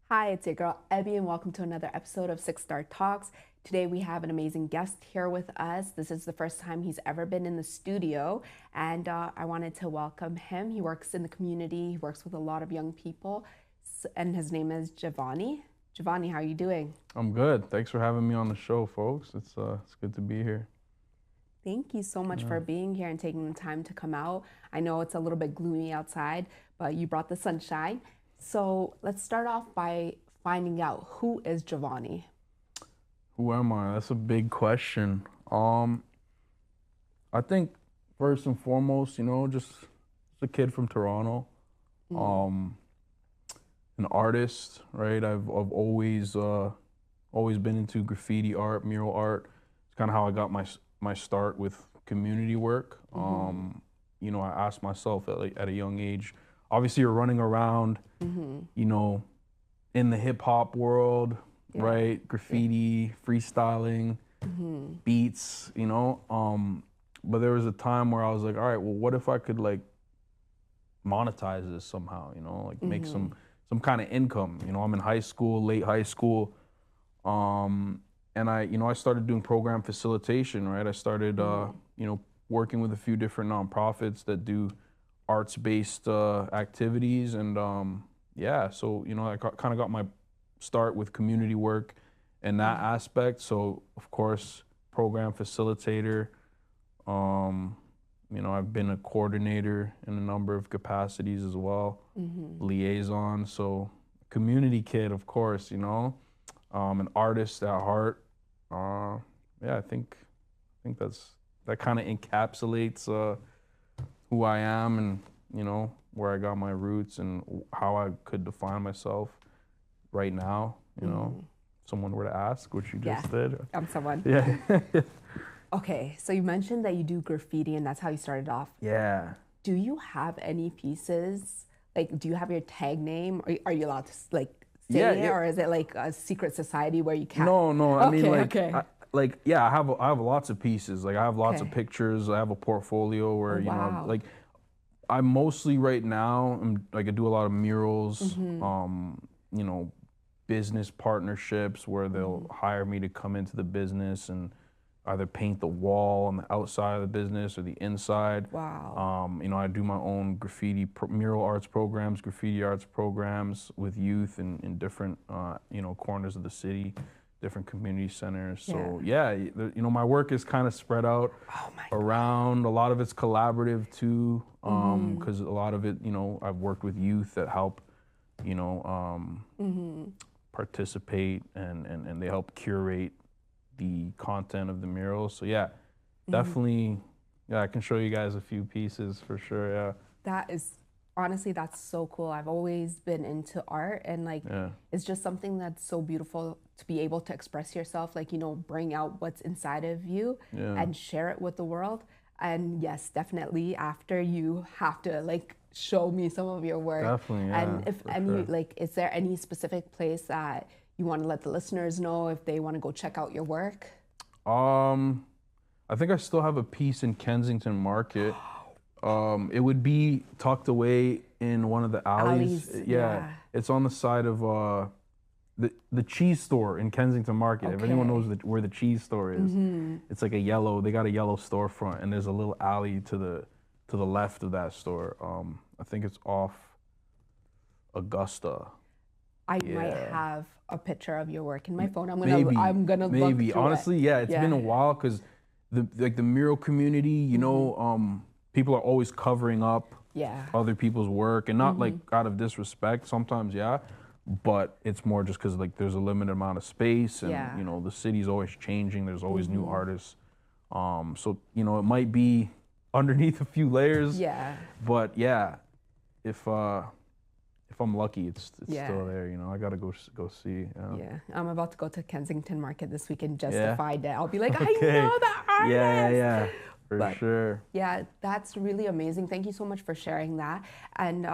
Hi, it's your girl Ebby, and welcome to another episode of Six Star Talks. Today we have an amazing guest here with us. This is the first time he's ever been in the studio, and I wanted to welcome him. He works in the community, he works with a lot of young people, and his name is Giovanni. Giovanni, how are you doing? I'm good. Thanks for having me on the show, folks. It's good to be here. Thank you so much for being here and taking the time to come out. I know it's a little bit gloomy outside, but you brought the sunshine. So let's start off by finding out who is Giovanni. Who am I? That's a big question. I think first and foremost, just a kid from Toronto. Um, an artist, right? I've always been into graffiti art, mural art. It's kind of how I got my start with community work. I asked myself at a young age. Obviously, you're running around, you know, in the hip hop world, right? Graffiti, freestyling, beats, But there was a time where I was like, all right, well, what if I could like monetize this somehow, like make some kind of income. I'm in high school, late high school. And I started doing program facilitation, right? I started, working with a few different nonprofits that do arts-based activities. And so, I kind of got my start with community work in that aspect. So, of course, program facilitator. I've been a coordinator in a number of capacities as well, liaison. So, community kid, of course, an artist at heart. I think that kind of encapsulates who I am and where I got my roots and how I could define myself right now. Someone were to ask, which you just did. I'm someone. Yeah. Okay, so you mentioned that you do graffiti and that's how you started off. Yeah. Do you have any pieces? Like, do you have your tag name? Are you allowed to like say it, or is it like a secret society where you can't? No. I mean, Okay. I have lots of pieces. Like, I have lots of pictures. I have a portfolio where Wow. I mostly right now I do a lot of murals. Business partnerships where they'll hire me to come into the business and either paint the wall on the outside of the business or the inside. Wow. I do my own mural arts programs, graffiti arts programs with youth in different, corners of the city, different community centers. So my work is kind of spread out around. A lot of it's collaborative too, because a lot of it, I've worked with youth that help, participate and they help curate the content of the murals. So definitely, I can show you guys a few pieces for sure. Yeah. That is honestly, that's so cool. I've always been into art, and it's just something that's so beautiful to be able to express yourself, bring out what's inside of you and share it with the world. And yes, definitely after you have to show me some of your work. Definitely, yeah. And if any, is there any specific place that you want to let the listeners know if they want to go check out your work? I think I still have a piece in Kensington Market. It would be tucked away in one of the alleys. Yeah. It's on the side of the cheese store in Kensington Market. If anyone knows where the cheese store is, it's like they got a yellow storefront, and there's a little alley to the left of that store. I think it's off Augusta. I might have a picture of your work in my phone. I'm gonna maybe. look through Honestly, it. It's been a while because the mural community, people are always covering up other people's work, and not out of disrespect. Sometimes, but it's more just because there's a limited amount of space, and the city's always changing. There's always new artists, so it might be underneath a few layers. Yeah. But if I'm lucky, it's still there. I gotta go see. Yeah, I'm about to go to Kensington Market this weekend just to find it. I'll be like, I know that artist. Yeah, for sure. Yeah, that's really amazing. Thank you so much for sharing that. And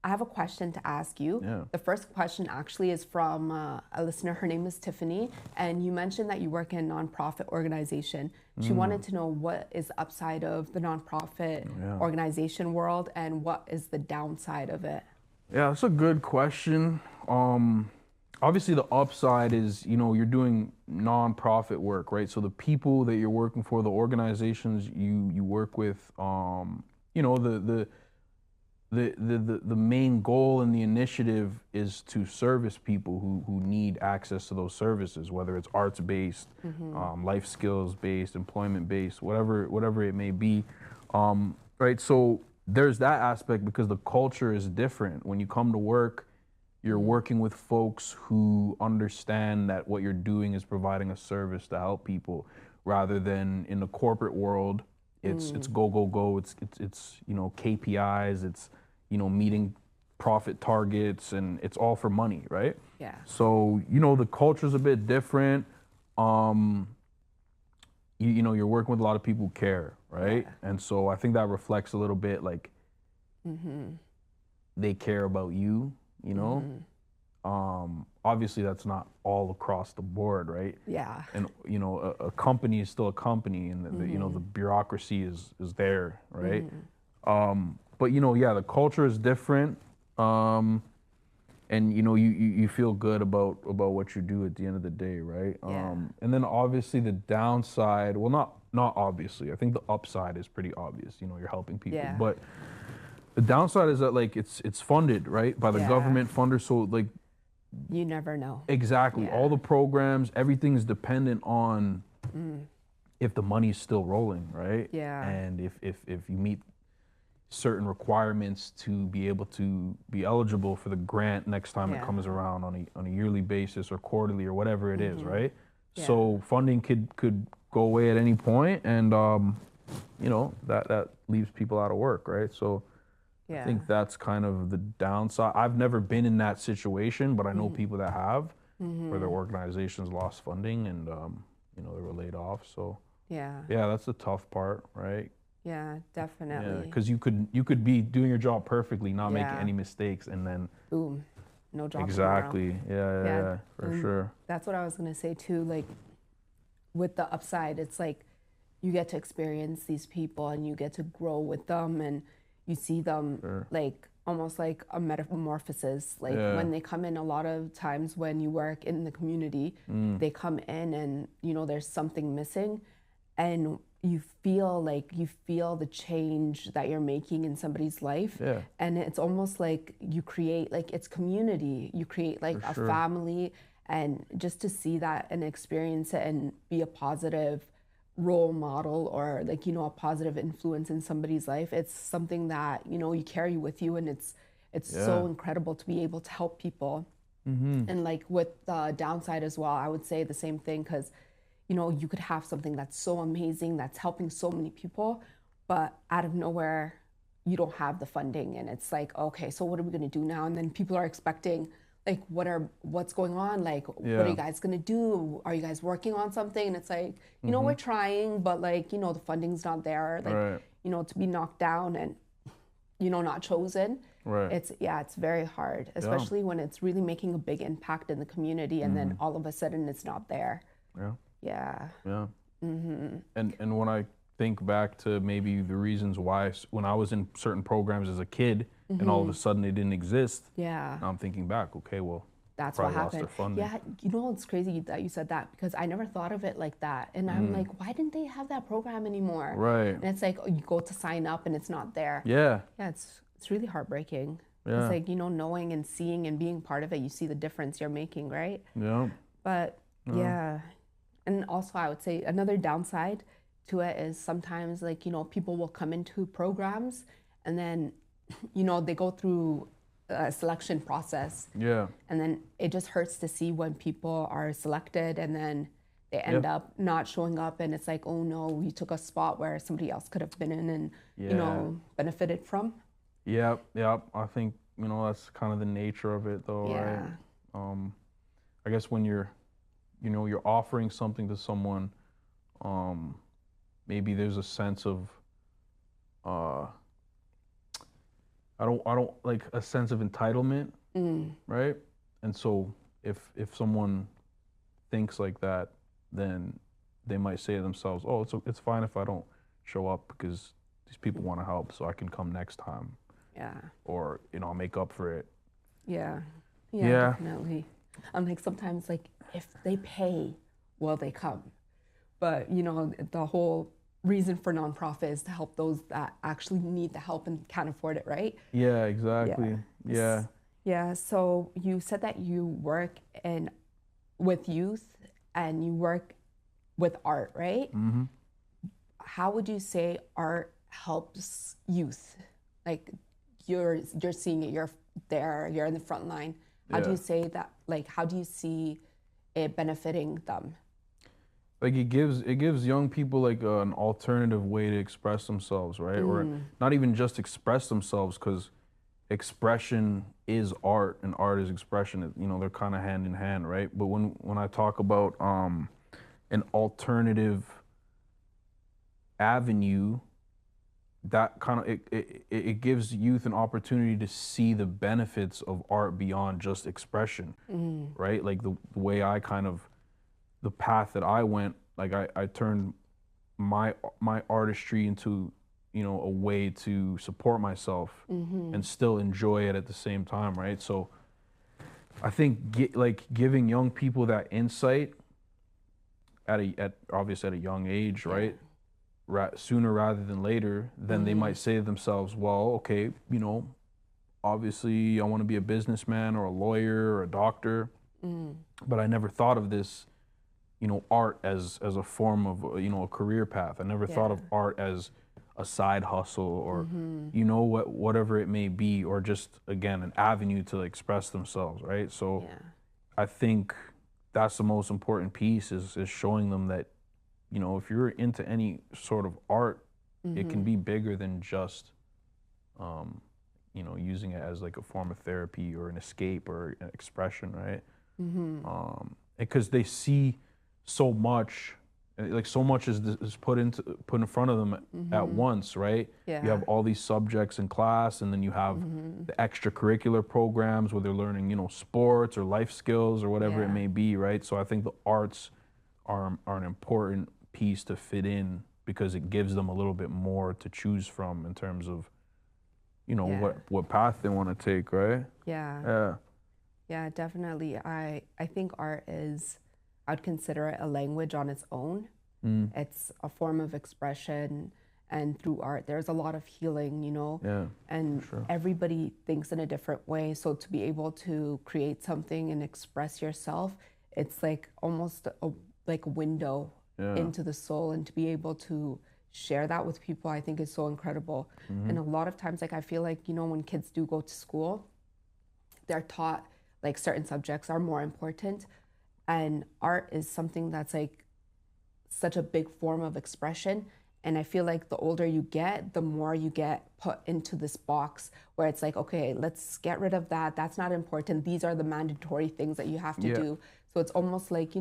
I have a question to ask you. Yeah. The first question actually is from a listener. Her name is Tiffany, and you mentioned that you work in a nonprofit organization. She wanted to know what is the upside of the nonprofit organization world and what is the downside of it. Yeah, that's a good question. Obviously the upside is, you're doing nonprofit work, right? So the people that you're working for, the organizations you work with, the main goal and the initiative is to service people who need access to those services, whether it's arts based, life skills based, employment based, whatever it may be, right? So there's that aspect because the culture is different. When you come to work, you're working with folks who understand that what you're doing is providing a service to help people, rather than in the corporate world, it's go go go. It's KPIs. It's meeting profit targets, and it's all for money, right? Yeah. So the culture's a bit different. You're working with a lot of people who care, right? Yeah. And so I think that reflects a little bit like they care about you. Obviously that's not all across the board, right? Yeah. And a company is still a company, and the bureaucracy is there, right? But yeah, the culture is different, and you feel good about what you do at the end of the day, right? Yeah. And then obviously the downside, well, not obviously. I think the upside is pretty obvious. You're helping people, Yeah. but the downside is that like it's funded, right, by the government funder, so like you never know. exactly. Yeah. All the programs, everything's dependent on if the money's still rolling, right? Yeah. And if you meet certain requirements to be able to be eligible for the grant next time it comes around on a yearly basis or quarterly or whatever it is, right? Yeah. So funding could go away at any point, and that leaves people out of work, right? So I think that's kind of the downside. I've never been in that situation, but I know people that have, where their organizations lost funding and they were laid off. So yeah, that's the tough part, right? Yeah, definitely. Yeah, because you could be doing your job perfectly, not making any mistakes, and then boom, no job. Exactly. Yeah, for sure. That's what I was gonna say too. Like with the upside, it's like you get to experience these people and you get to grow with them, and you see them like almost like a metamorphosis. Like when they come in, a lot of times when you work in the community, they come in and there's something missing, and you feel the change that you're making in somebody's life. And it's almost like you create like it's community. You create like a family, and just to see that and experience it and be a positive role model, or like a positive influence in somebody's life, it's something that you carry with you, and it's so incredible to be able to help people. And like with the downside as well, I would say the same thing, because you could have something that's so amazing, that's helping so many people, but out of nowhere you don't have the funding, and it's like, okay, so what are we going to do now? And then people are expecting like, what's going on? Like, what are you guys gonna do? Are you guys working on something? And it's like, we're trying, but like, the funding's not there. Like, to be knocked down and, not chosen. It's very hard, especially when it's really making a big impact in the community, and then all of a sudden it's not there. Yeah. And when I think back to maybe the reasons why, when I was in certain programs as a kid, and all of a sudden they didn't exist. Now I'm thinking back, okay, well, that's what happened. Yeah, it's crazy that you said that, because I never thought of it like that. And I'm like, why didn't they have that program anymore? Right. And it's like, you go to sign up and it's not there. Yeah, it's really heartbreaking. It's like, knowing and seeing and being part of it, you see the difference you're making, right? But and also I would say another downside to it is sometimes like, people will come into programs and then they go through a selection process. And then it just hurts to see when people are selected and then they end up not showing up, and it's like, oh no, you took a spot where somebody else could have been in and benefited from. I think that's kind of the nature of it, though, right? I guess when you're offering something to someone, maybe there's a sense of I don't like a sense of entitlement, right? And so if someone thinks like that, then they might say to themselves, "Oh, it's fine if I don't show up because these people want to help, so I can come next time." Or I'll make up for it Yeah. Yeah. Definitely. I'm like, sometimes, like, if they pay, will they come? But, the whole reason for nonprofit is to help those that actually need the help and can't afford it, right? Yeah, Yeah. exactly. Yeah. Yeah. So you said that you work with youth and you work with art, right? Mm-hmm. How would you say art helps youth? Like, you're seeing it, you're there, you're in the front line. How do Yeah. you say that, like, how do you see it benefiting them? Like it gives young people like an alternative way to express themselves, right? Or Mm, not even just express themselves, because expression is art and art is expression. They're kind of hand in hand, right? But when I talk about an alternative avenue, that kind of it gives youth an opportunity to see the benefits of art beyond just expression, mm, right? Like the way I kind of the path that I went, like I turned my artistry into, a way to support myself mm-hmm. and still enjoy it at the same time, right? So I think like giving young people that insight at obviously at a young age, Yeah. right? Sooner rather than later, then they Mm-hmm. might say to themselves, well, okay, obviously I want to be a businessman or a lawyer or a doctor, Mm, but I never thought of this, art as a form of, a career path. I never thought yeah. of art as a side hustle, or Mm-hmm. whatever it may be, or just again an avenue to express themselves, right? So Yeah. I think that's the most important piece, is showing them that, if you're into any sort of art, it can Mm-hmm. be bigger than just um, using it as like a form of therapy or an escape or an expression, right? Mm-hmm. Because they see so much, like so much is put in front of them at Mm-hmm. once, right? You Yeah. have all these subjects in class, and then you have Mm-hmm. the extracurricular programs where they're learning, sports or life skills or whatever it Yeah. may be, right? So I think the arts are an important piece to fit in, because it gives them a little bit more to choose from in terms of, Yeah. what path they want to take, right? Yeah. Yeah. Yeah, definitely. I think art is, I'd consider it a language on its own. Mm. It's a form of expression, and through art, there's a lot of healing, Yeah, and for sure. everybody thinks in a different way. So to be able to create something and express yourself, it's like almost like a window Yeah. into the soul, and to be able to share that with people, I think is so incredible. Mm-hmm. And a lot of times, like, I feel like, when kids do go to school, they're taught like certain subjects are more important, and art is something that's like such a big form of expression. And I feel like the older you get, the more you get put into this box where it's like, okay, let's get rid of that. That's not important. These are the mandatory things that you have to Yeah. do. So it's almost like,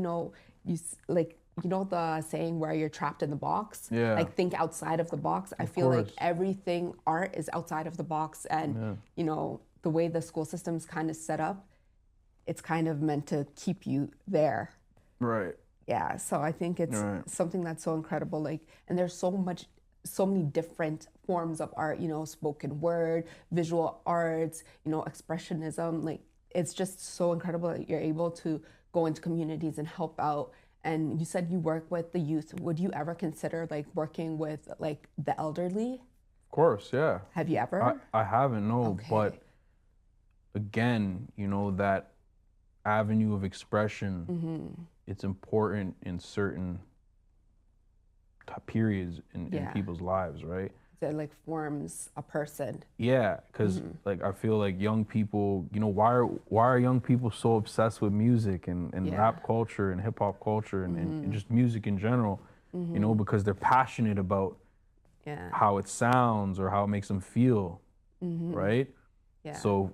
like, the saying where you're trapped in the box, Yeah. like, think outside of the box. I Of feel like course. everything art is outside of the box. And, Yeah. the way the school system's kind of set up, it's kind of meant to keep you there. Right. Yeah, so I think it's Right. something that's so incredible. Like, and there's so many different forms of art, spoken word, visual arts, expressionism. Like, it's just so incredible that you're able to go into communities and help out. And you said you work with the youth. Would you ever consider like working with like the elderly? Of course. Yeah. Have you I ever? I haven't, no, but Okay. again, that avenue of expression, Mm-hmm. it's important in certain periods in Yeah. people's lives, right? That like forms a person. Yeah, because Mm-hmm. like I feel like young people, why are young people so obsessed with music and Yeah. rap culture and hip hop culture and Mm-hmm. just music in general? Mm-hmm. Because they're passionate about Yeah. how it sounds or how it makes them feel, Mm-hmm. right? Yeah. So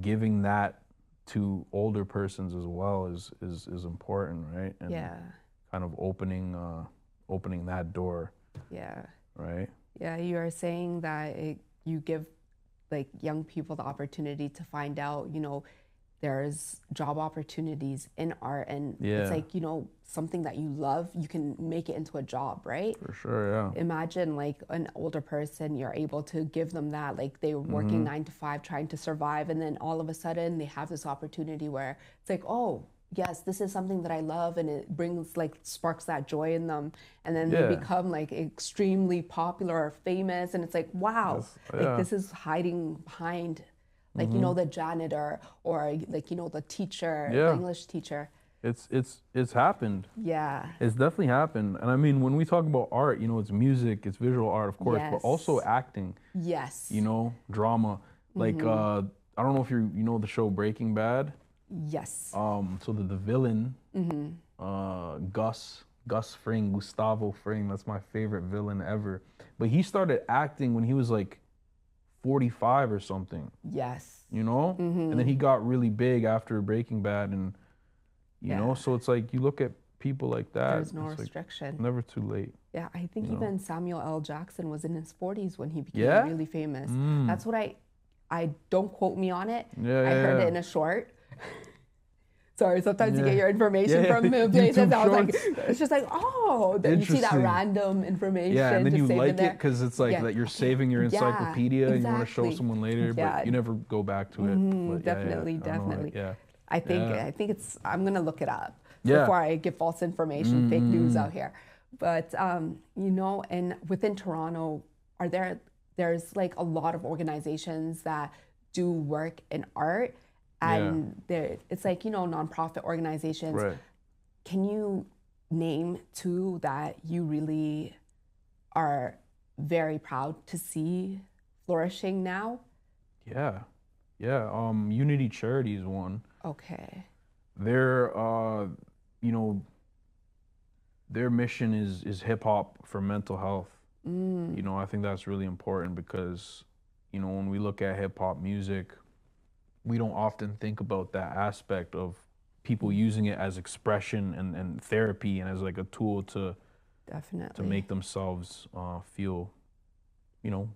giving that to older persons as well is important, right? And Yeah. kind of opening that door, Yeah. right? Yeah. You are saying that you give like young people the opportunity to find out, there's job opportunities in art, and it's Yeah, like, something that you love, you can make it into a job, right? for sure. Yeah. Imagine like an older person, you're able to give them that, like they were working 9 to 5 trying to survive, and then all of a sudden they have this opportunity where it's like, oh yes, this is something that I love, and it brings like sparks that joy in them, and then they Yeah. become like extremely popular or famous, and it's like, wow, like Yeah. this is hiding behind, like, the janitor, or like, the teacher, the Yeah. English teacher. It's happened. Yeah. It's definitely happened. And I mean, when we talk about art, it's music, it's visual art, of course, but also Yes. acting, Yes. drama. Like I don't know if you know the show Breaking Bad. Yes. So the villain, Gus Fring, Gustavo Fring, that's my favorite villain ever. But he started acting when he was like 45 or something, Yes. And then he got really big after Breaking Bad, and Yeah. so it's like you look at people like that, There's no it's like restriction. never too late. Yeah, I think even Samuel L. Jackson was in his 40s when he became Yeah? really famous. That's what I don't quote me on it. Yeah, I yeah, heard yeah. it in a short. Sorry, sometimes you Yeah. get your information Yeah, from places. YouTube I was like, shorts. it's just like, oh, then you see that Interesting. random information. Yeah, and then just you saved in like it there. because it's like Yeah, that you're okay. saving your Yeah, encyclopedia and you want to show exactly. someone later, Yeah. but you never go back to it. But yeah, Definitely, I don't know, definitely. yeah. I think Yeah. I think I'm gonna look it up Yeah. before I give false information, fake news out here. But and within Toronto, there's like a lot of organizations that do work in art, and it's like nonprofit organizations. Right. Can you name two that you really are very proud to see flourishing now? Yeah. Yeah. Unity Charity is one. Okay. Their their mission is hip hop for mental health. I think that's really important because, when we look at hip hop music, we don't often think about that aspect of people using it as expression and therapy and as like a tool to Definitely. make themselves feel,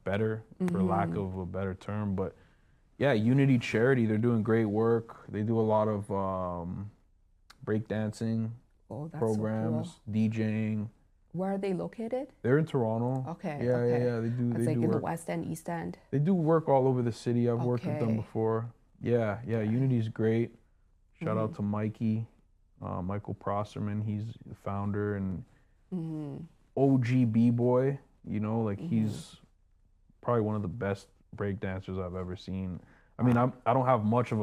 better, for lack of a better term. But yeah, Unity Charity, they're doing great work. They do a lot of breakdancing programs, so cool. DJing. Where are they located? They're in Toronto. Okay. Yeah, okay. yeah. They like do in work. the West End, East End. They do work all over the city. I've worked with them Okay. before. Yeah. Unity's great. Shout out to Mikey, Michael Prosserman. He's the founder and OG B-boy. He's probably one of the best breakdancers I've ever seen. I mean, I don't have much of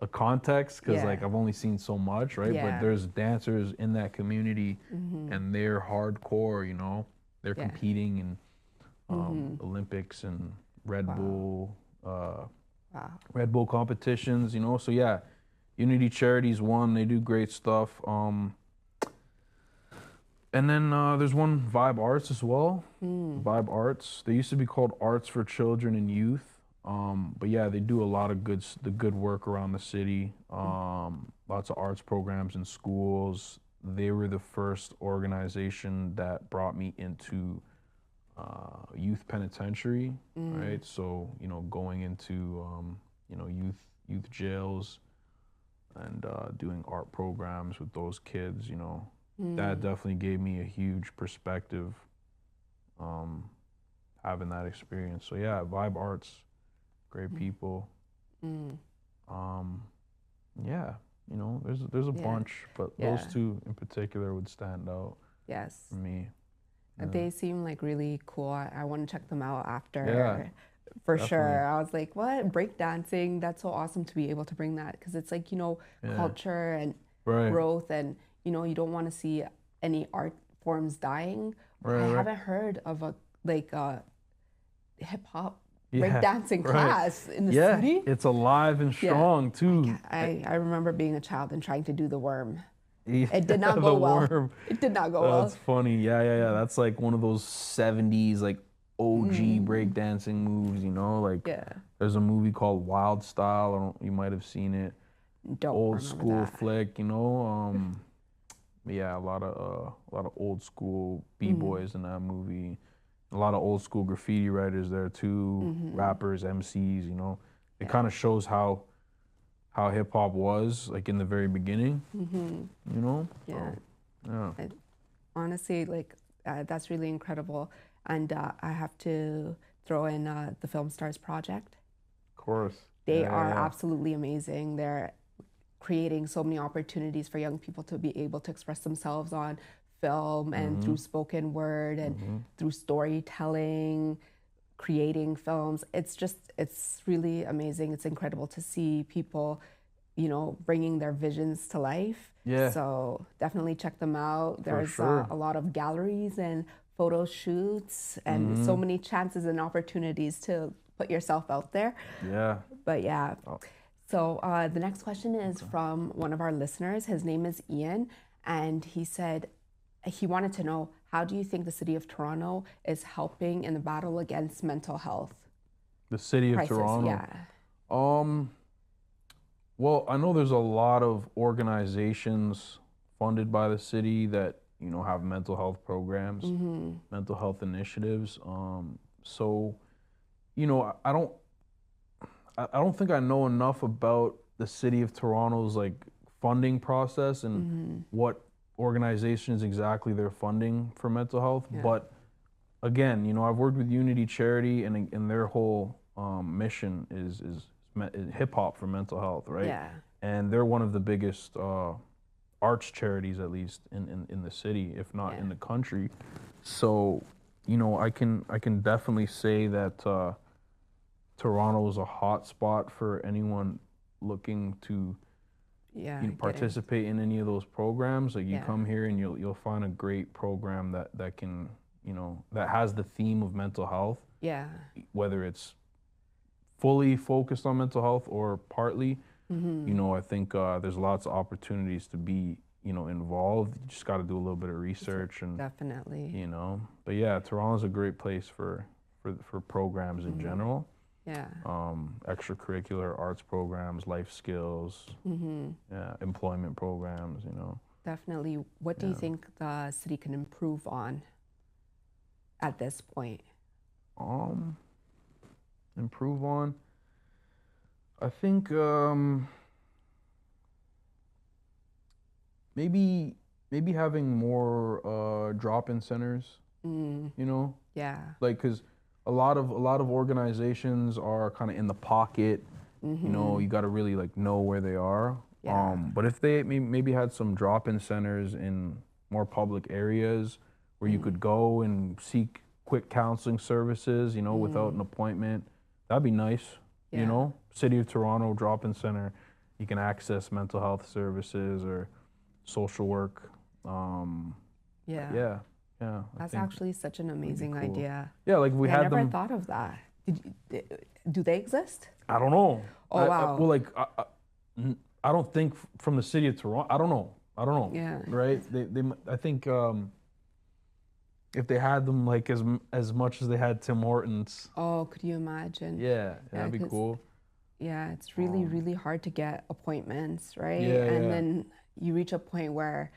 a context because like I've only seen so much, right? Yeah. But there's dancers in that community, and they're hardcore. They're competing in Olympics and Red Bull, Red Bull competitions. So yeah, Unity Charity's one. They do great stuff. And then there's one, Vibe Arts as well. Vibe Arts. They used to be called Arts for Children and Youth. But yeah, they do a lot of good work around the city. Lots of arts programs in schools. They were the first organization that brought me into youth penitentiary, right? So going into youth jails and doing art programs with those kids. That definitely gave me a huge perspective, having that experience. So yeah, Vibe Arts, great people. Yeah, there's a bunch, but those two in particular would stand out. Yes. For me. Yeah. They seem like really cool. I want to check them out after. Yeah, for definitely. sure. I was like, what? Breakdancing? That's so awesome to be able to bring that, because it's like, culture and growth, and, you don't want to see any art forms dying. I haven't heard of a hip hop breakdancing class in the city. Yeah, it's alive and strong too. I remember being a child and trying to do the worm. Yeah, It did not go well. Worm. It did not go well. That's funny. Yeah. That's like one of those 70s like OG breakdancing moves, there's a movie called Wild Style. You might have seen it. Don't old remember school that. flick, yeah, a lot of old school B-boys in that movie. A lot of old school graffiti writers there too, rappers, MCs, It kind of shows how how hip hop was like in the very beginning. You know. Yeah. So, yeah. Honestly, like that's really incredible. And I have to throw in the Film Stars project. Of course. They are absolutely amazing. They're creating so many opportunities for young people to be able to express themselves on film and through spoken word and through storytelling, creating films. It's really amazing. It's incredible to see people, you know, bringing their visions to life. Yeah. So definitely check them out. There's sure. a lot of galleries and photo shoots and so many chances and opportunities to put yourself out there. Yeah. But yeah. So the next question is from one of our listeners. His name is Ian, and he said he wanted to know, how do you think the city of Toronto is helping in the battle against mental health? The city of Toronto? Yeah. Well, I know there's a lot of organizations funded by the city that, you know, have mental health programs, mental health initiatives. So, you know, I don't think I know enough about the city of Toronto's like funding process and what organizations exactly they're funding for mental health. Yeah. But again, you know, I've worked with Unity Charity, and their whole mission is hip hop for mental health, right? Yeah. And they're one of the biggest arts charities, at least in the city, if not in the country. So, you know, I can definitely say that Toronto is a hot spot for anyone looking to participate in any of those programs. Like you come here and you'll find a great program that can, you know, that has the theme of mental health. Yeah. Whether it's fully focused on mental health or partly, you know, I think there's lots of opportunities to be, you know, involved. You just got to do a little bit of research and definitely, you know. But yeah, Toronto's a great place for programs in general. Yeah. Extracurricular arts programs, life skills, employment programs, you know. Definitely. What do you think the city can improve on at this point? Improve on? I think maybe having more drop-in centers, you know? Yeah. Like, because a lot of organizations are kind of in the pocket. You know, you got to really like know where they are. Yeah. But if they maybe had some drop-in centers in more public areas where you could go and seek quick counseling services, you know, without an appointment, that'd be nice. You know, City of Toronto drop-in center, you can access mental health services or social work. Yeah. That's actually such an amazing idea. Yeah, like we had them. I never thought of that. Do they exist? I don't know. Oh, wow. Well, like I don't think from the city of Toronto. I don't know. Yeah. Right? They I think if they had them like as much as they had Tim Hortons. Oh, could you imagine? Yeah, that'd be cool. Yeah, it's really hard to get appointments, right? Yeah, and then you reach a point where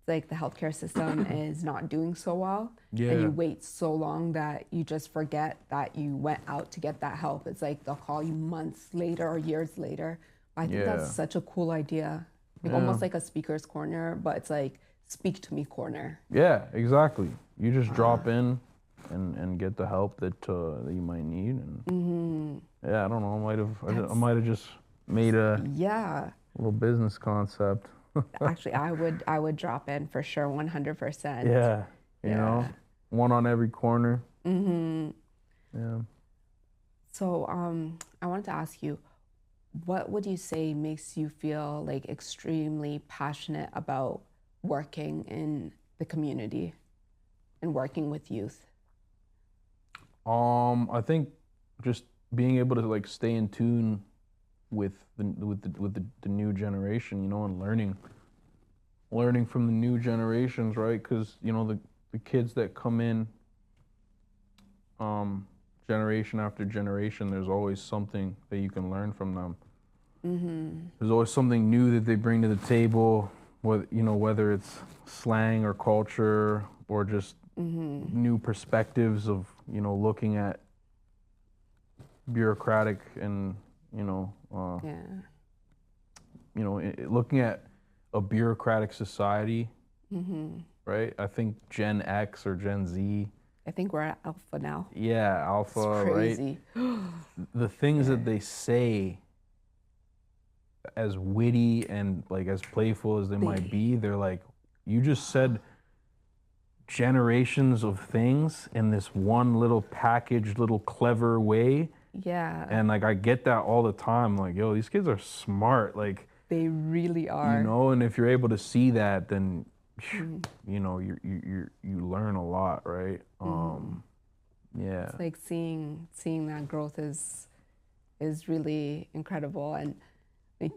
like the healthcare system is not doing so well, and you wait so long that you just forget that you went out to get that help. It's like they'll call you months later or years later. I think that's such a cool idea, like almost like a speaker's corner, but it's like speak to me corner. Yeah, exactly. You just drop in and get the help that you might need. And yeah, I don't know. I might have just made a little business concept. Actually, I would drop in for sure, 100%. Yeah, you know, one on every corner. Yeah. So I wanted to ask you, what would you say makes you feel like extremely passionate about working in the community and working with youth? I think just being able to like stay in tune with the new generation, you know, and learning from the new generations, right? Because you know the kids that come in, generation after generation, there's always something that you can learn from them. There's always something new that they bring to the table, whether it's slang or culture or just new perspectives of looking at bureaucratic and you know, looking at a bureaucratic society, right? I think Gen X or Gen Z. I think we're at alpha now. Yeah, alpha, it's crazy. Right? The things that they say, as witty and like as playful as they might be, they're like, you just said generations of things in this one little packaged, little clever way. Yeah. And like I get that all the time. Like, yo, these kids are smart. Like they really are. You know, and if you're able to see that, then you know you learn a lot, right? Yeah. It's like seeing that growth is really incredible, and like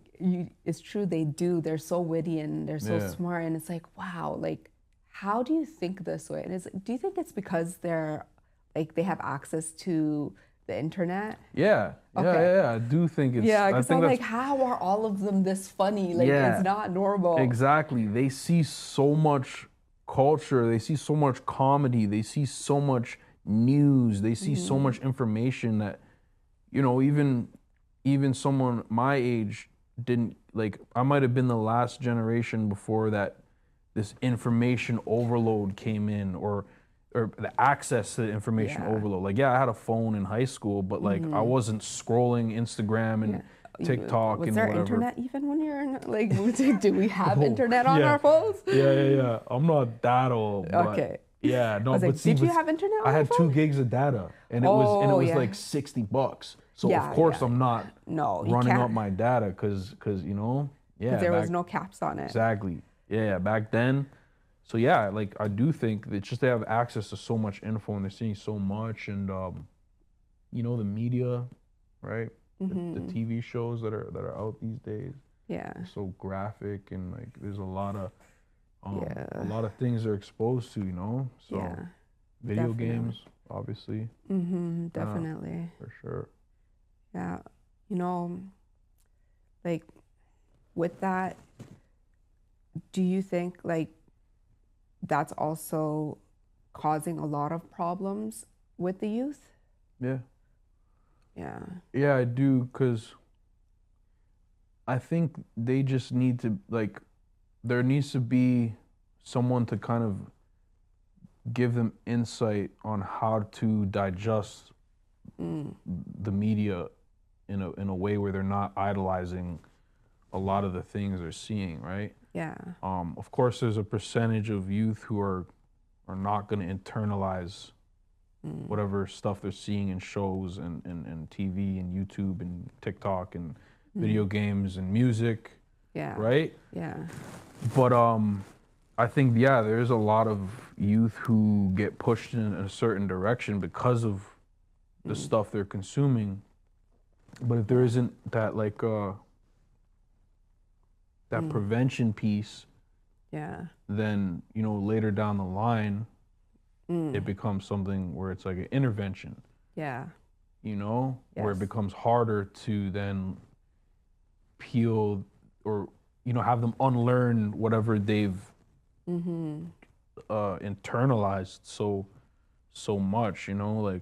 it's true they're so witty and they're so smart, and it's like, wow, like how do you think this way? And do you think it's because they're like they have access to the internet? Yeah. I do think it's. Yeah, because I'm like, how are all of them this funny? Like, it's not normal. Exactly. They see so much culture. They see so much comedy. They see so much news. They see so much information that, you know, even someone my age didn't, like, I might have been the last generation before that this information overload came in, or the access to the information overload. Like, yeah, I had a phone in high school, but like I wasn't scrolling Instagram and TikTok and whatever. Was there internet even when you're in, like, do we have internet on our phones? Yeah. I'm not that old. But okay. Yeah, no. I was like, but see, did you have internet on I your had phone? 2 gigs of data, and it was like $60. So of course I'm not running up my data because you know, because there was no caps on it. Exactly. Yeah, back then. So yeah, like I do think it's just they have access to so much info and they're seeing so much, and you know, the media, right? The TV shows that are out these days. Yeah. They're so graphic, and like there's a lot of things they're exposed to, you know. So video games, obviously. Definitely. For sure. Yeah. You know, like with that, do you think like that's also causing a lot of problems with the youth? Yeah. Yeah. Yeah, I do, because I think they just need to, like, there needs to be someone to kind of give them insight on how to digest the media in a way where they're not idolizing a lot of the things they're seeing, right? Yeah. Of course, there's a percentage of youth who are not going to internalize whatever stuff they're seeing in shows and TV and YouTube and TikTok and video games and music. Yeah. Right? Yeah. But I think, yeah, there's a lot of youth who get pushed in a certain direction because of the stuff they're consuming. But if there isn't that, like, that prevention piece, then, you know, later down the line, it becomes something where it's like an intervention. Yeah. You know, where it becomes harder to then peel or, you know, have them unlearn whatever they've internalized so much, you know. Like,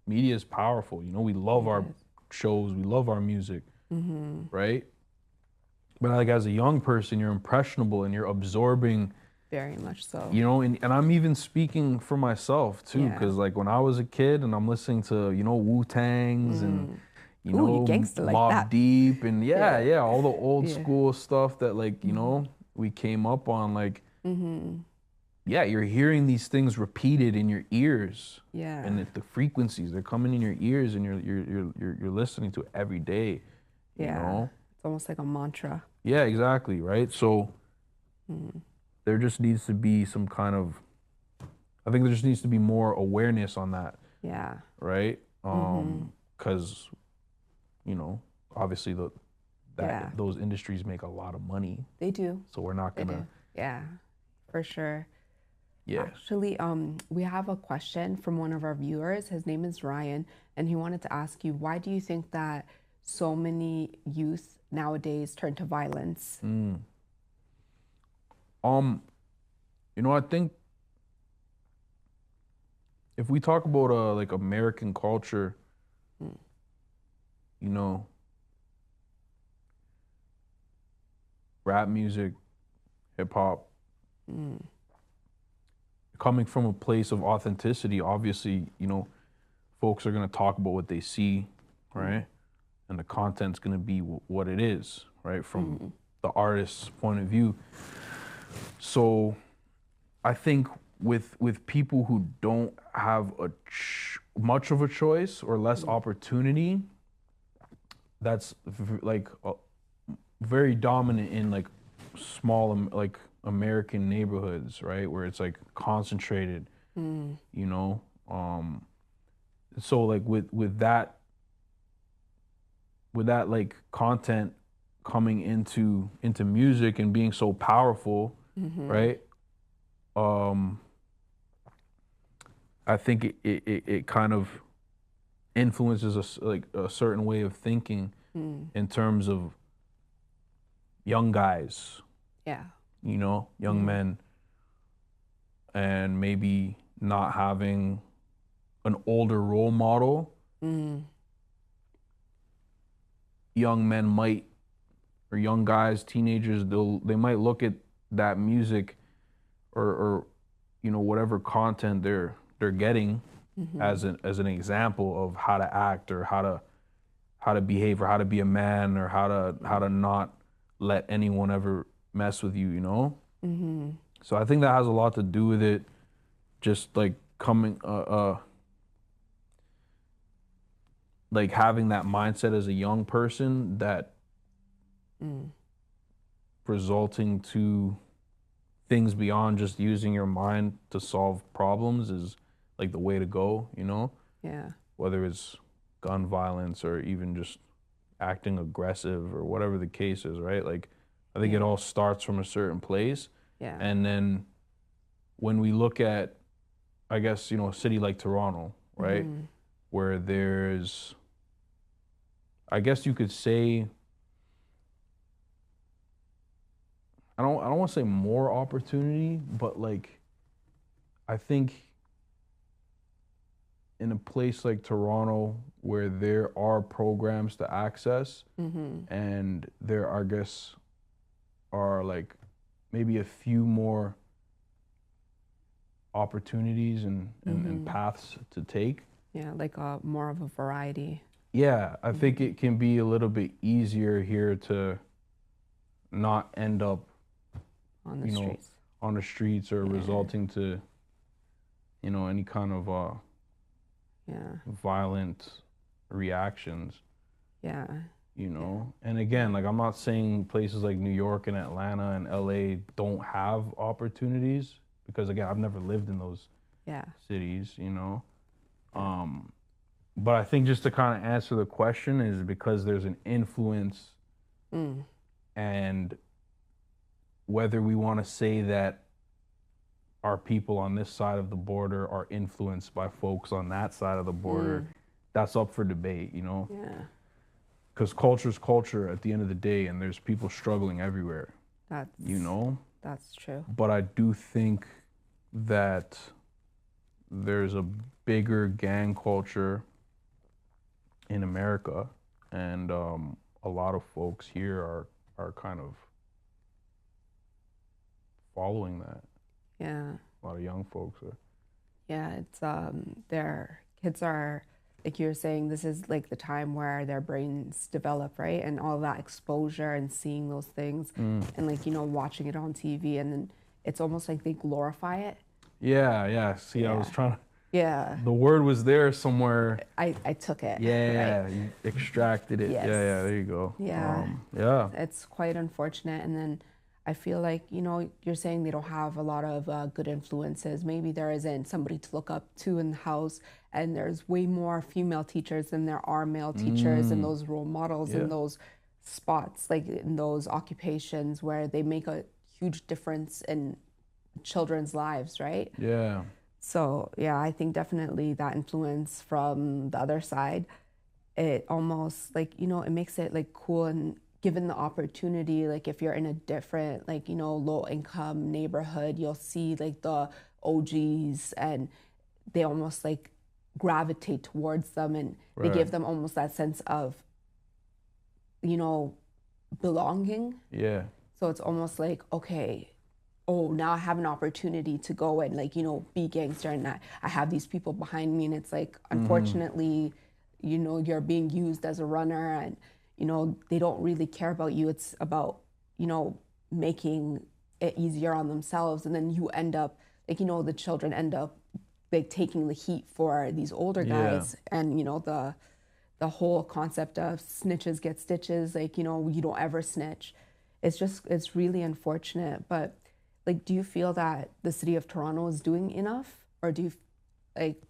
media is powerful, you know. We love our shows, we love our music, right? But like as a young person, you're impressionable and you're absorbing. Very much so. You know, and I'm even speaking for myself too, because like when I was a kid and I'm listening to, you know, Wu-Tangs and, you know, Mobb Deep and all the old school stuff that, like, you know, we came up on, like, you're hearing these things repeated in your ears. Yeah. And the frequencies, they're coming in your ears, and you're listening to it every day. You know? It's almost like a mantra. Yeah, exactly, right? So there just needs to be some kind of, I think there just needs to be more awareness on that. Yeah. Right? Because, you know, obviously those industries make a lot of money. They do. So we're not gonna. Yeah, for sure. Yeah. Actually, we have a question from one of our viewers. His name is Ryan, and he wanted to ask you, why do you think that so many youth nowadays turn to violence? You know, I think if we talk about like American culture, you know, rap music, hip hop, coming from a place of authenticity, obviously, you know, folks are going to talk about what they see, right? And the content's going to be what it is, right? From the artist's point of view. So I think with people who don't have much of a choice or less opportunity, that's like very dominant in like small like American neighborhoods, right? Where it's like concentrated, you know? So like with that like content coming into music and being so powerful, right? I think it kind of influences a certain way of thinking in terms of young guys. Yeah. You know, young men, and maybe not having an older role model. Young men might, or young guys, teenagers, they might look at that music or you know, whatever content they're getting as an example of how to act or how to behave or how to be a man or how to not let anyone ever mess with you, you know? So I think that has a lot to do with it, just like coming like having that mindset as a young person that resulting to things beyond just using your mind to solve problems is like the way to go, you know? Yeah. Whether it's gun violence or even just acting aggressive or whatever the case is, right? Like I think it all starts from a certain place. Yeah. And then when we look at, I guess, you know, a city like Toronto, right? Where there's, I guess you could say, I don't want to say more opportunity, but like I think in a place like Toronto where there are programs to access and there, I guess, are like maybe a few more opportunities and paths to take. Yeah, like more of a variety. Yeah, I think it can be a little bit easier here to not end up on the streets. On the streets or resulting to, you know, any kind of violent reactions. Yeah. You know, and again, like I'm not saying places like New York and Atlanta and LA don't have opportunities, because again, I've never lived in those cities, you know. But I think just to kind of answer the question is because there's an influence, and whether we want to say that our people on this side of the border are influenced by folks on that side of the border, that's up for debate, you know? Yeah. Because culture's culture at the end of the day, and there's people struggling everywhere. You know? That's true. But I do think that there's a bigger gang culture in America, and a lot of folks here are kind of following that. Yeah. A lot of young folks are. Yeah, it's their kids are, like you were saying, this is like the time where their brains develop, right? And all that exposure and seeing those things and like, you know, watching it on TV, and then it's almost like they glorify it. Yeah. See, I was trying to. Yeah. The word was there somewhere. I took it. Yeah, right? you extracted it. Yes. Yeah, there you go. Yeah. Yeah. It's quite unfortunate. And then I feel like, you know, you're saying they don't have a lot of good influences. Maybe there isn't somebody to look up to in the house, and there's way more female teachers than there are male teachers, and those role models in those spots, like in those occupations where they make a huge difference in children's lives, right? Yeah. So, yeah, I think definitely that influence from the other side, it almost like, you know, it makes it like cool, and given the opportunity, like if you're in a different, like, you know, low income neighborhood, you'll see like the OGs, and they almost like gravitate towards them, and they give them almost that sense of, you know, belonging. Yeah. So it's almost like, okay, oh, now I have an opportunity to go and like, be gangster, and I have these people behind me, and it's like, unfortunately, you're being used as a runner, and, they don't really care about you. It's about, making it easier on themselves. And then you end up, like, the children end up like taking the heat for these older guys. And, the whole concept of snitches get stitches, like, you don't ever snitch. It's really unfortunate. But like, do you feel that the city of Toronto is doing enough, or do you like,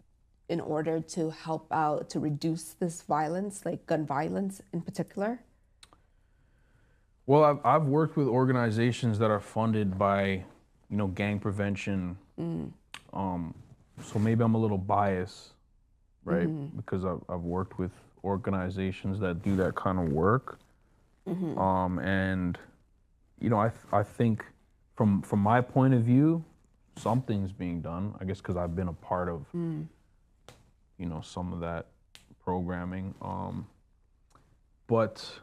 in order to help out to reduce this violence, like gun violence in particular? Well, I've worked with organizations that are funded by, gang prevention. So maybe I'm a little biased, right? Because I've worked with organizations that do that kind of work. And, I think from my point of view, something's being done. I guess because I've been a part of, some of that programming. But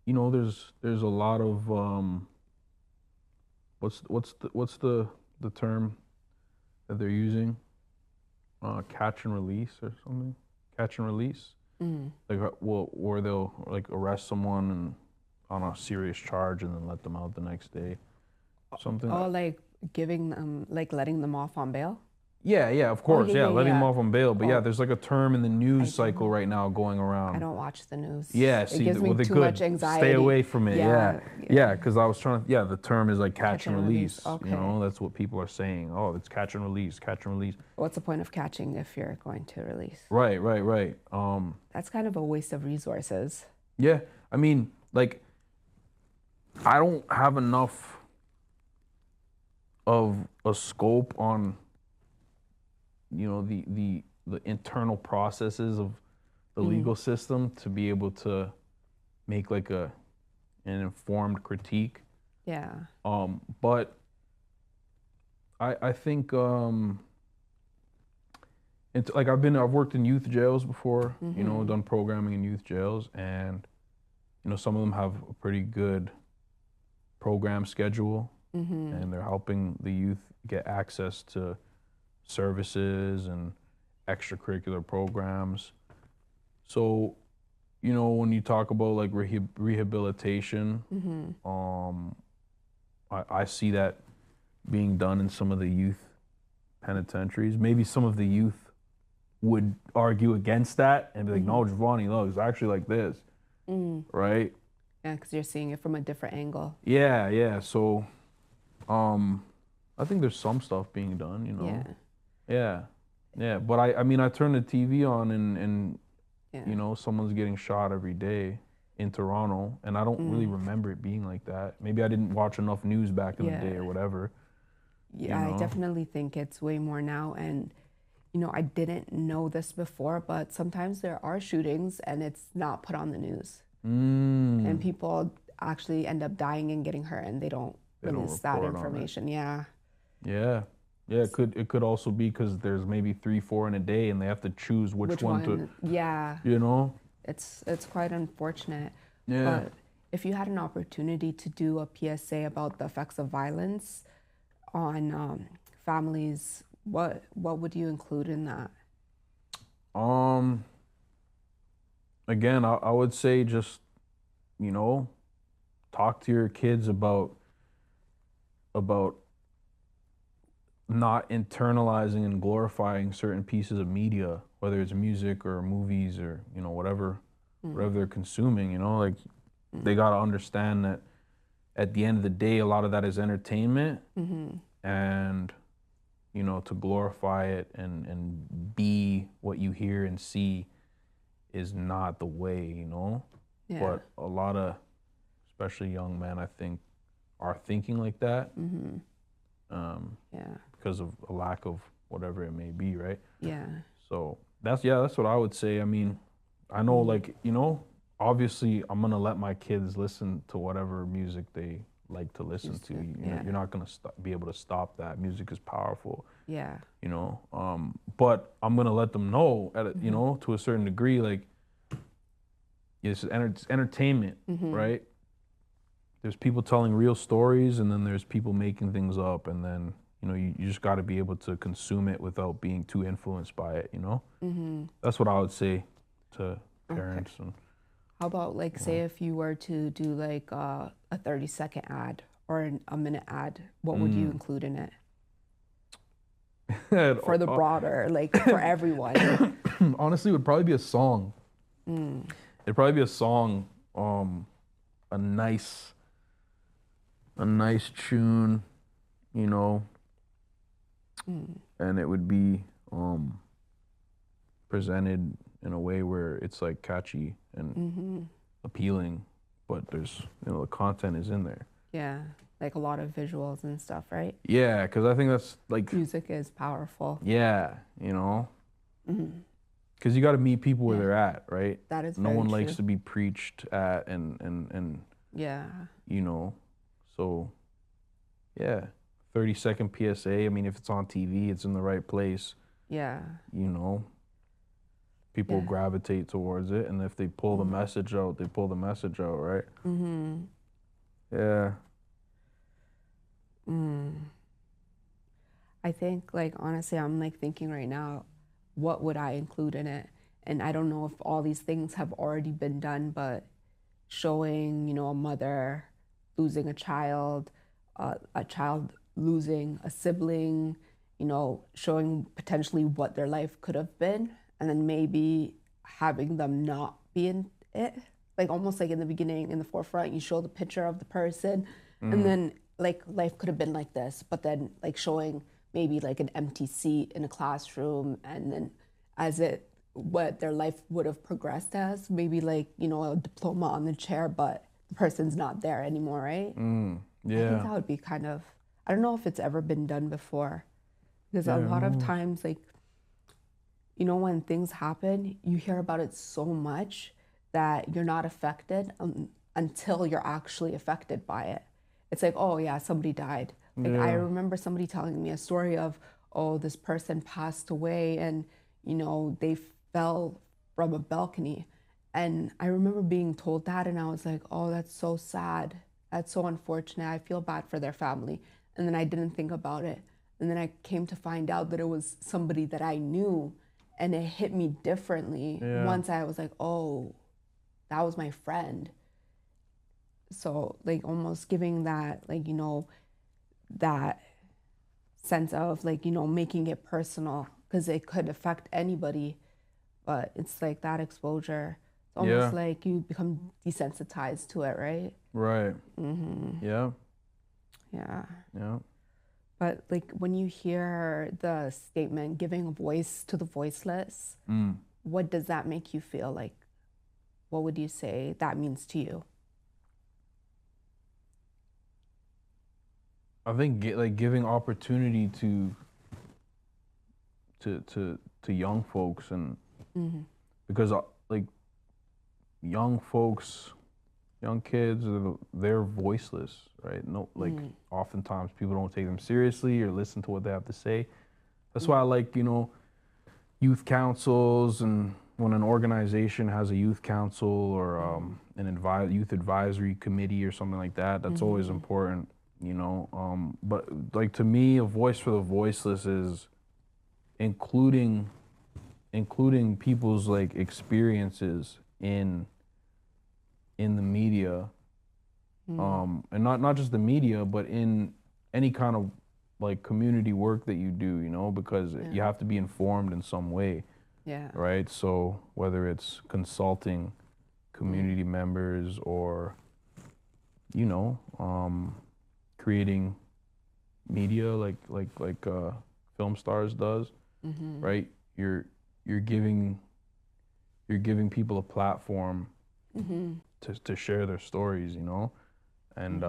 there's a lot of what's the term that they're using? Catch and release or something? Catch and release. Like, where they'll like arrest someone and on a serious charge and then let them out the next day. Something. Oh, like giving them, like letting them off on bail? Yeah, of course. yeah, letting them yeah. off on bail. But there's like a term in the news cycle right now going around. I don't watch the news. Yeah, It see, gives me too much anxiety. Stay away from it. Yeah. Yeah, because I was trying to, the term is like catch and release. Okay. That's what people are saying. Oh, it's catch and release, catch and release. What's the point of catching if you're going to release? Right. That's kind of a waste of resources. Yeah, I mean, like, I don't have enough of a scope on, the internal processes of the legal system to be able to make like an informed critique. Yeah. But I think it's like I've worked in youth jails before, done programming in youth jails, and some of them have a pretty good program schedule, and they're helping the youth get access to services and extracurricular programs. So, when you talk about like rehabilitation, I see that being done in some of the youth penitentiaries. Maybe some of the youth would argue against that and be like, no, Givanni, look, it's actually like this, right? Yeah, because you're seeing it from a different angle. Yeah. So, I think there's some stuff being done, Yeah. But I mean, I turn the TV on and someone's getting shot every day in Toronto, and I don't really remember it being like that. Maybe I didn't watch enough news back in the day or whatever. Yeah, I definitely think it's way more now. And, I didn't know this before, but sometimes there are shootings and it's not put on the news. And people actually end up dying and getting hurt, and they don't release that information. Yeah. It could also be because there's maybe 3-4 in a day, and they have to choose which one to. Yeah. It's quite unfortunate. Yeah. But if you had an opportunity to do a PSA about the effects of violence on families, what would you include in that? Again, I would say just, talk to your kids about not internalizing and glorifying certain pieces of media, whether it's music or movies or, whatever they're consuming, like they got to understand that at the end of the day, a lot of that is entertainment, and, to glorify it and be what you hear and see is not the way, Yeah. But a lot of, especially young men, I think, are thinking like that. Because of a lack of whatever it may be, right? Yeah. So that's what I would say. I mean, I know, like, obviously I'm gonna let my kids listen to whatever music they like to listen to. You're not gonna be able to stop that. Music is powerful. Yeah. But I'm gonna let them know to a certain degree, like, it's entertainment, right? there's people telling real stories, and then there's people making things up, and then you just got to be able to consume it without being too influenced by it. That's what I would say to parents. Okay. And how about like say if you were to do like a 30-second ad or a minute ad, what would you include in it? For the broader, like for everyone. Honestly, it would probably be a song. It'd probably be a song, a nice tune, and it would be presented in a way where it's like catchy and appealing, but there's the content is in there. Yeah, like a lot of visuals and stuff, right? Yeah, because I think that's like music is powerful. Yeah, because you got to meet people where they're at, right? That is no one true. Likes to be preached at, and yeah, so yeah, 30-second PSA. I mean, if it's on TV, it's in the right place. Yeah, people gravitate towards it, and if they pull the message out, they pull the message out, right? Yeah. I think, like, honestly, I'm like thinking right now, what would I include in it? And I don't know if all these things have already been done, but showing, a mother losing a child losing a sibling, showing potentially what their life could have been, and then maybe having them not be in it. Like almost like in the beginning, in the forefront, you show the picture of the person, and then like life could have been like this, but then like showing maybe like an empty seat in a classroom, and then what their life would have progressed as, maybe like, a diploma on the chair, but the person's not there anymore, right? Yeah. I think that would be kind of, I don't know if it's ever been done before, because a lot of times, like, when things happen, you hear about it so much that you're not affected until you're actually affected by it. It's like, oh yeah, somebody died. Like I remember somebody telling me a story of, oh, this person passed away and, they fell from a balcony. And I remember being told that, and I was like, oh, that's so sad. That's so unfortunate. I feel bad for their family. And then I didn't think about it. And then I came to find out that it was somebody that I knew, and it hit me differently once I was like, oh, that was my friend. So like almost giving that, like, that sense of like, making it personal, because it could affect anybody, but it's like that exposure. It's almost like you become desensitized to it, right? Right. Yeah. Yeah. Yeah. But like when you hear the statement, giving a voice to the voiceless, what does that make you feel like? What would you say that means to you? I think giving opportunity to young folks, and because like young folks, young kids, they're voiceless, right? No, like oftentimes people don't take them seriously or listen to what they have to say. That's why I like, youth councils, and when an organization has a youth council or an youth advisory committee or something like that, that's always important, but like to me, a voice for the voiceless is including people's like experiences in the media, and not just the media, but in any kind of like community work that you do, because you have to be informed in some way. Yeah. Right. So whether it's consulting community members or, creating media like Film Stars does, right? You're giving people a platform to share their stories, and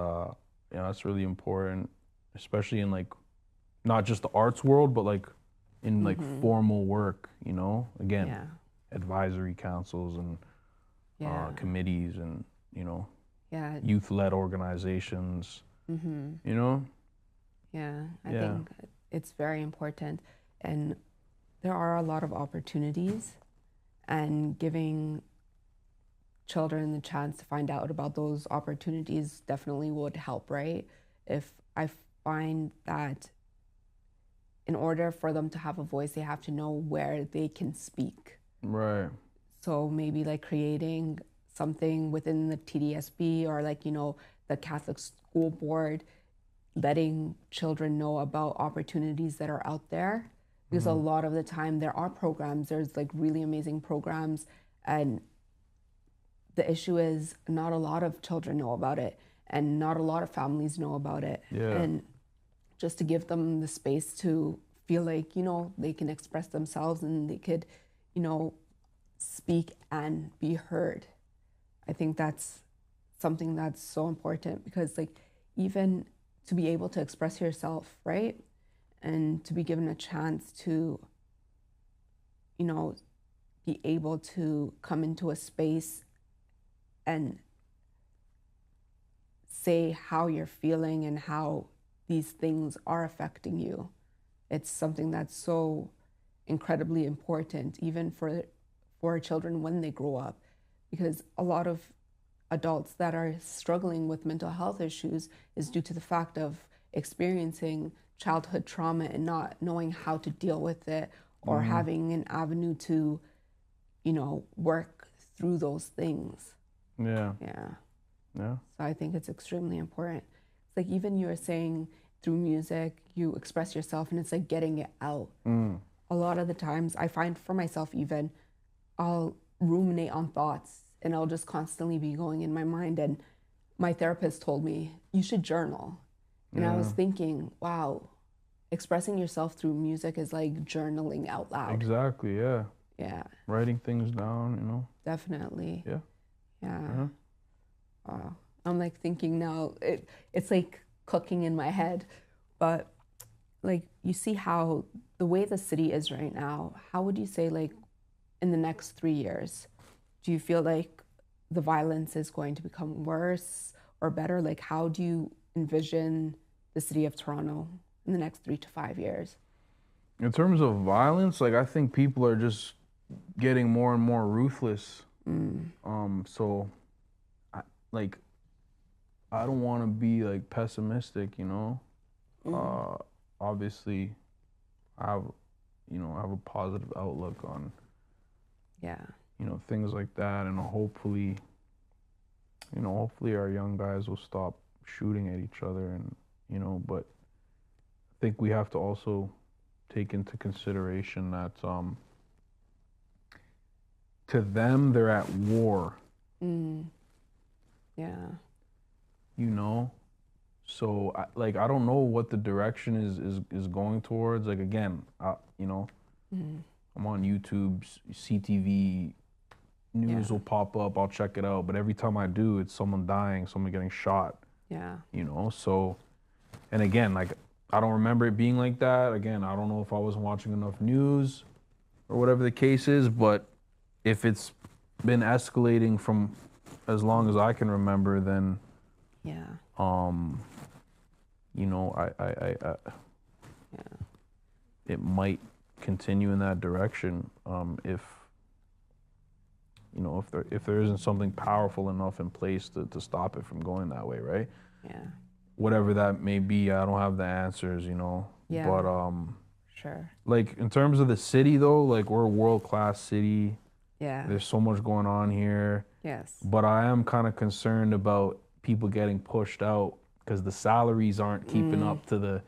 that's really important, especially in like not just the arts world, but like in like formal work, again, advisory councils and committees and youth-led organizations, I think it's very important, and there are a lot of opportunities, and giving children the chance to find out about those opportunities definitely would help, right? If I find that in order for them to have a voice, they have to know where they can speak. Right. So maybe like creating something within the TDSB or like, the Catholic School Board, letting children know about opportunities that are out there. Because a lot of the time there are programs, there's like really amazing programs, and the issue is not a lot of children know about it and not a lot of families know about it. Yeah. And just to give them the space to feel like, they can express themselves and they could, speak and be heard. I think that's something that's so important, because like even to be able to express yourself, right? And to be given a chance to, be able to come into a space and say how you're feeling and how these things are affecting you. It's something that's so incredibly important, even for children when they grow up, because a lot of adults that are struggling with mental health issues is due to the fact of experiencing childhood trauma and not knowing how to deal with it, or having an avenue to, work through those things. Yeah. Yeah. Yeah. So I think it's extremely important. It's like even you were saying through music, you express yourself and it's like getting it out. A lot of the times I find for myself, even I'll ruminate on thoughts and I'll just constantly be going in my mind. And my therapist told me, you should journal. And I was thinking, wow, expressing yourself through music is like journaling out loud. Exactly, yeah. Yeah. Writing things down, Definitely. Yeah. Yeah. Wow. I'm like thinking now, it's like cooking in my head. But like, you see how the way the city is right now, how would you say like in the next 3 years, do you feel like the violence is going to become worse or better? Like, how do you envision the city of Toronto in the next 3 to 5 years? In terms of violence, like I think people are just getting more and more ruthless. So I don't want to be like pessimistic, obviously I have a positive outlook on things like that, and hopefully our young guys will stop shooting at each other, and but I think we have to also take into consideration that to them they're at war. Yeah. So I don't know what the direction is going towards. Like again, I'm on YouTube, CTV, news will pop up, I'll check it out, but every time I do, it's someone dying, someone getting shot. Yeah. So, and again, like I don't remember it being like that. Again, I don't know if I wasn't watching enough news or whatever the case is, but if it's been escalating from as long as I can remember, then it might continue in that direction if there isn't something powerful enough in place to stop it from going that way, right? Yeah. Whatever that may be, I don't have the answers, Yeah. But sure. like in terms of the city though, like we're a world-class city. Yeah. There's so much going on here. Yes. But I am kind of concerned about people getting pushed out because the salaries aren't keeping up to the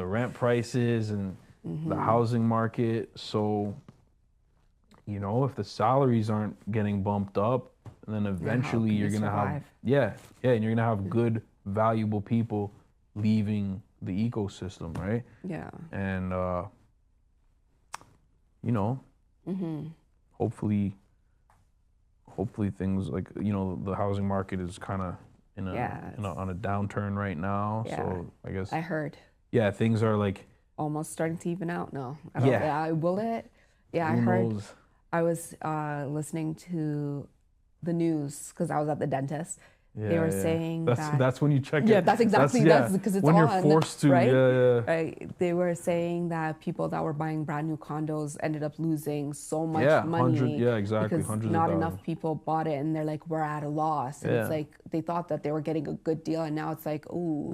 rent prices and the housing market. So, if the salaries aren't getting bumped up, then eventually you're gonna have and you're gonna have good, valuable people leaving the ecosystem, right? Yeah. And hopefully things like the housing market is kind of on a downturn right now. Yeah. So I guess I heard. Yeah, things are like almost starting to even out. No, I don't. Yeah, will it? Yeah, I heard. Knows? I was listening to the news because I was at the dentist. They were saying that's when you check it. Yeah, that's exactly that's because it's when on, you're forced to, right? Right. They were saying that people that were buying brand new condos ended up losing so much money. Exactly. Because not enough people bought it, and they're like, we're at a loss. And it's like they thought that they were getting a good deal, and now it's like, ooh,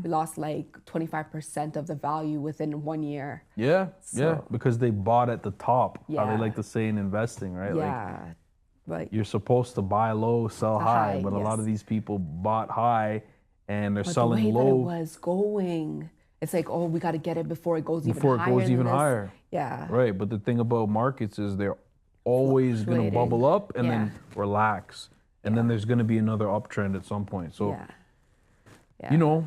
we lost like 25% of the value within 1 year. Because they bought at the top. How they like to say in investing, right? Like you're supposed to buy low, sell high, but a lot of these people bought high and they're selling the way low. That it was going, it's like, oh, we got to get it before it goes even higher. Yeah. Right. But the thing about markets is they're always going to bubble up and then relax. And then there's going to be another uptrend at some point. So, you know,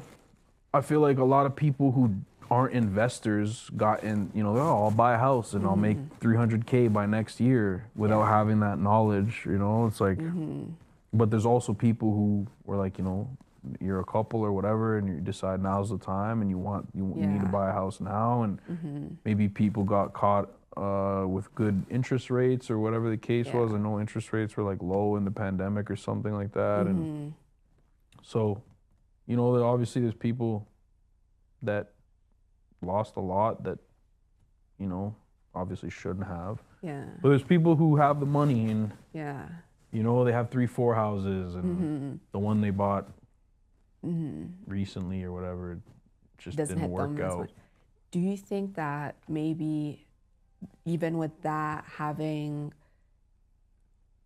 I feel like a lot of people who aren't investors got in, you know, oh, I'll buy a house and I'll make 300K by next year without having that knowledge, you know. It's like, but there's also people who were like, you know, you're a couple or whatever and you decide now's the time and you need to buy a house now, and maybe people got caught with good interest rates or whatever the case was. I know interest rates were like low in the pandemic or something like that. And so, you know, obviously there's people that lost a lot that, you know, obviously shouldn't have. But there's people who have the money and, you know, they have 3-4 houses and the one they bought recently or whatever just didn't work out. Do you think that maybe even with that, having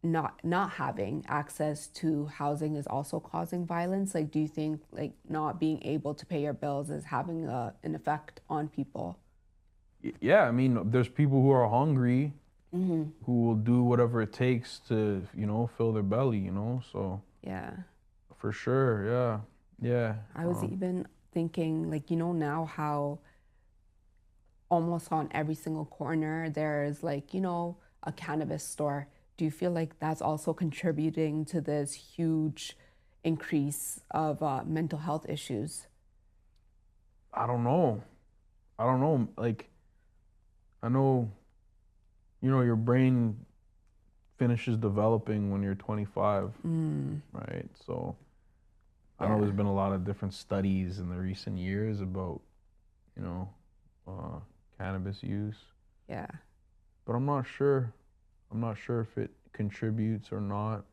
not having access to housing is also causing violence? Like, do you think like not being able to pay your bills is having an effect on people? Yeah, I mean, there's people who are hungry who will do whatever it takes to, you know, fill their belly, you know. So for sure. I was even thinking, like, you know, now how almost on every single corner there's like, you know, a cannabis store. Do you feel like that's also contributing to this huge increase of mental health issues? I don't know. Like, I know, you know, your brain finishes developing when you're 25, right? So I know there's been a lot of different studies in the recent years about, you know, cannabis use. But I'm not sure. I'm not sure if it contributes or not.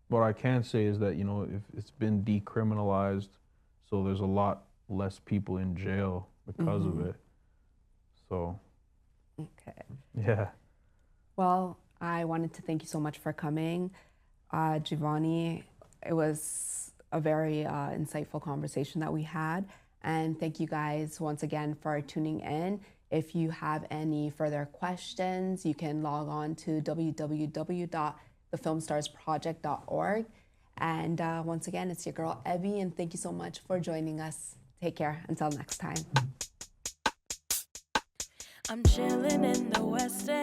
What I can say is that, you know, if it's been decriminalized, so there's a lot less people in jail because of it. So. Yeah. Well, I wanted to thank you so much for coming, Givanni. It was a very insightful conversation that we had. And thank you guys once again for tuning in. If you have any further questions, you can log on to www.thefilmstarsproject.org. And once again, it's your girl, Evie, and thank you so much for joining us. Take care. Until next time. I'm chilling in the West End.